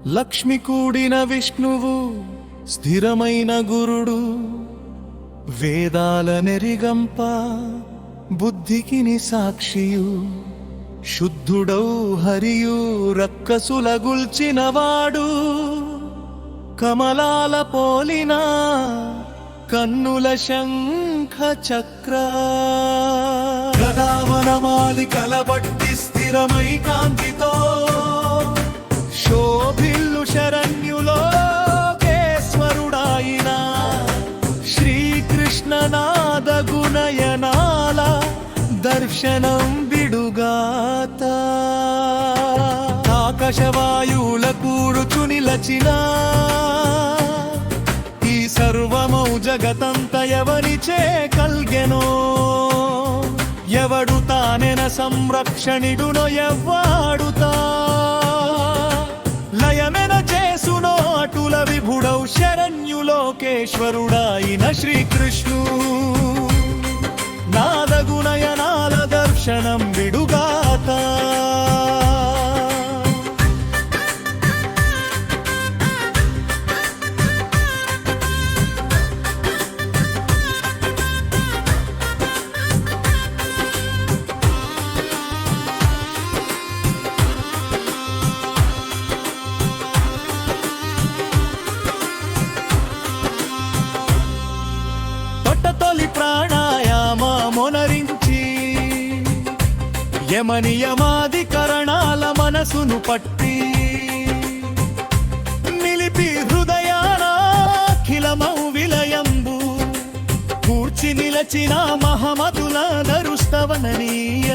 లక్ష్మి కూడిన విష్ణువు స్థిరమైన గురుడు వేదాల నెరిగంప బుద్ధికి సాక్షియు శుద్ధుడౌ హరియు రక్కసుల గుల్చినవాడు కమలాల పోలిన కన్నుల శంఖ చక్ర గదావనమాలి కలబట్టి స్థిరమై కాంతితో శోభిల్లు శరణ్యులోకేశ్వరుడాయిన శ్రీకృష్ణనాద గుణయనాల దర్శనం బిడుగాత ఆకాశవాయువుల కూడుచు నిలచిన ఈ సర్వమౌ జగతంత ఎవరిచే కల్గెనో ఎవడు తానెన సంరక్షణిడునో ఎవ్వాడుతా లయమెన చేసునో అటుల విభుడౌ శరణ్యులోకేశ్వరుడాయిన శ్రీకృష్ణు నాదగుణయనాల దర్శనం విడుగాత ప్రాణాయామొనరించి యమనియమాదికరణాల మనసును పట్టి నిలిపి హృదయానాఖిలమౌ విలయంబు కూర్చి నిలచిన మహమతుల నరుస్తవననీయ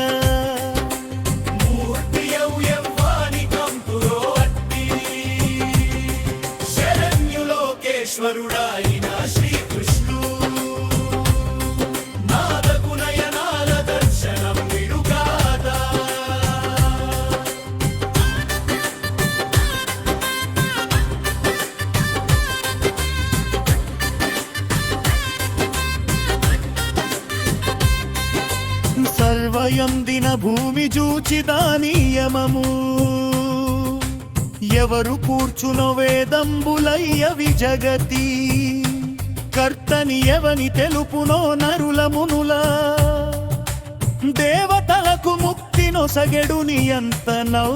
శరణ్యులోకేశ్వరుడాయిన శ్రీకృష్ణు నాదగుణయనాల దర్శనం విడుగాత సర్వయందిన భూమి జూచి దానీయమము ఎవరు కూర్చునో వేదంబులయ్యవి జగతి కర్తని ఎవని తెలుపునో నరుల మునుల దేవతలకు ముక్తి నొసగెడు నియంతనౌ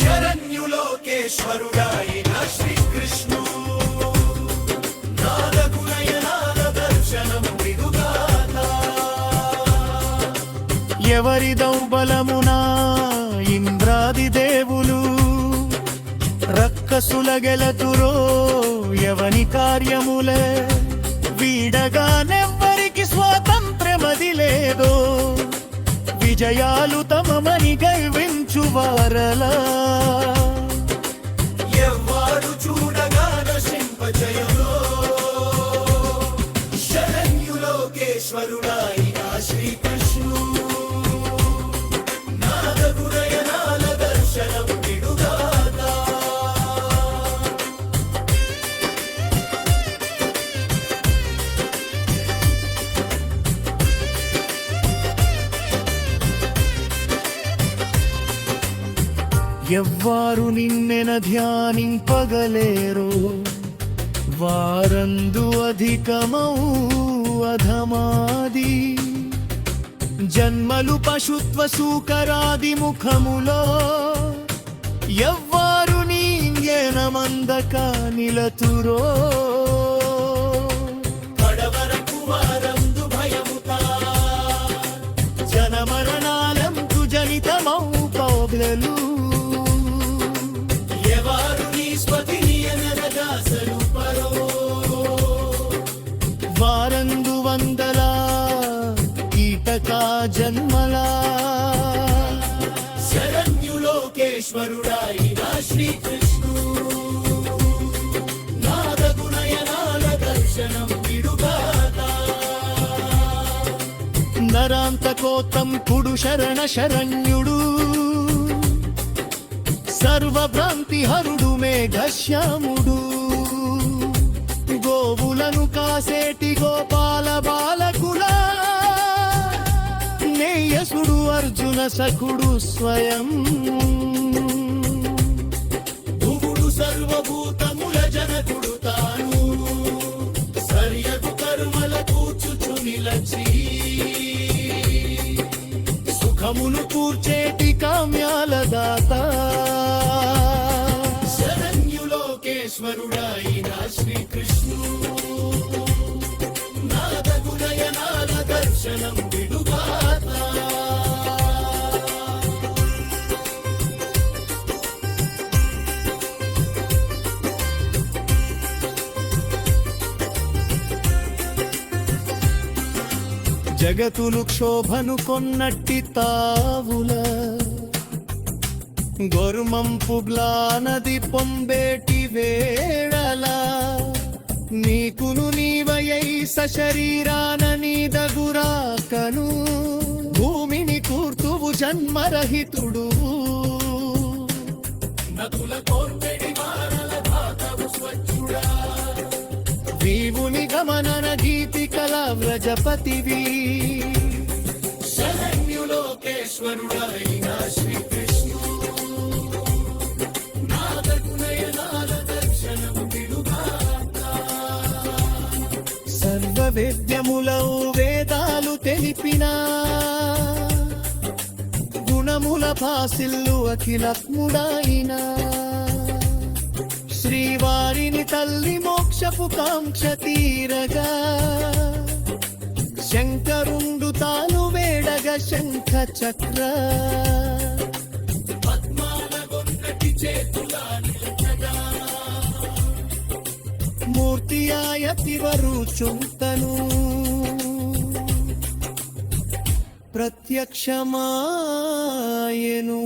శరణ్యులోకేశ్వరుడాయిన శ్రీకృష్ణు నాదగుణయనాల దర్శనం విడుగాత ఎవరి దౌబలమునా ఇంద్రాది దేవులు రక్కసుల గెలతురో ఎవని కార్యములే వీడగానెవ్వరికి స్వాతంత్ర్యమది లేదో విజయాలు తమమని గర్వించువారలా ఎవ్వారు చూడగా నశింపజయలో శరణ్యులోకేశ్వరుడాయిన శ్రీకృష్ణు నాదగుణయనాల దర్శనం విడుగాత ఎవ్వారు నిన్నెన ధ్యానింపగలేరో వారందు అధికమౌ అధమాది జన్మలు పశుత్వ సూకరాది ముఖములో ఎవ్వారు నీంగేనమందక నిలతురో కడవరకు వారందు భయముతా జనమరణాలంతు జనితమౌ పౌగ్లలు వారందు వందల కీటకా జన్మలా శరణ్యులోకేశ్వరుడాయిన శ్రీకృష్ణు నాదగుణయనాల దర్శనం విడుగాత నరాంతకోత్తం కుడు శరణ శరణ్యుడు సర్వభ్రాంతి హరుడు మేఘశ్యాముడు గోవులను కాసేటి గోపాల బాలకుల నేయసుడు అర్జున సఖుడు స్వయం భువుడు సర్వభూతముల జనకుడు తాను సరియగు కర్మల కూర్చుచు నిలచి సుఖమును కూర్చేటి కామ్యాల దాత శరణ్యులోకేశ్వరుడాయిన శ్రీకృష్ణుడు నాదగుణయనాల దర్శనం విడుగాత జగతులు క్షోభను కొన్నట్టి తావుల గొర్మంపు గ్లానది పొంబేటి వేళల నీకును నీవయై సశరీరాన నీదగురాకను భూమిని కూర్తువు జన్మరహితుడు నకుల కోర్పెడి మారల భాగవు స్వచ్ఛుడా నీవుని గమనన గీతికల వ్రజపతివి శరణ్యులోకేశ్వరుడైన శ్రీకృష్ణుడు నాదగుణయనాల దర్శనం విడుగాక సర్వవేద్యములౌ వేదాలు తెలిపినా గుణముల భాసిల్లు అఖిలత్ముడాయినా శ్రీవారిని తల్లి మోక్షపు కాంక్ష తీరగా శంకరుండు తాను వేడగ శంఖ చక్ర పద్మాలగొన్నటి చేతులా నిలచగా మూర్తియాయ తివరు చుంతను ప్రత్యక్షమాయను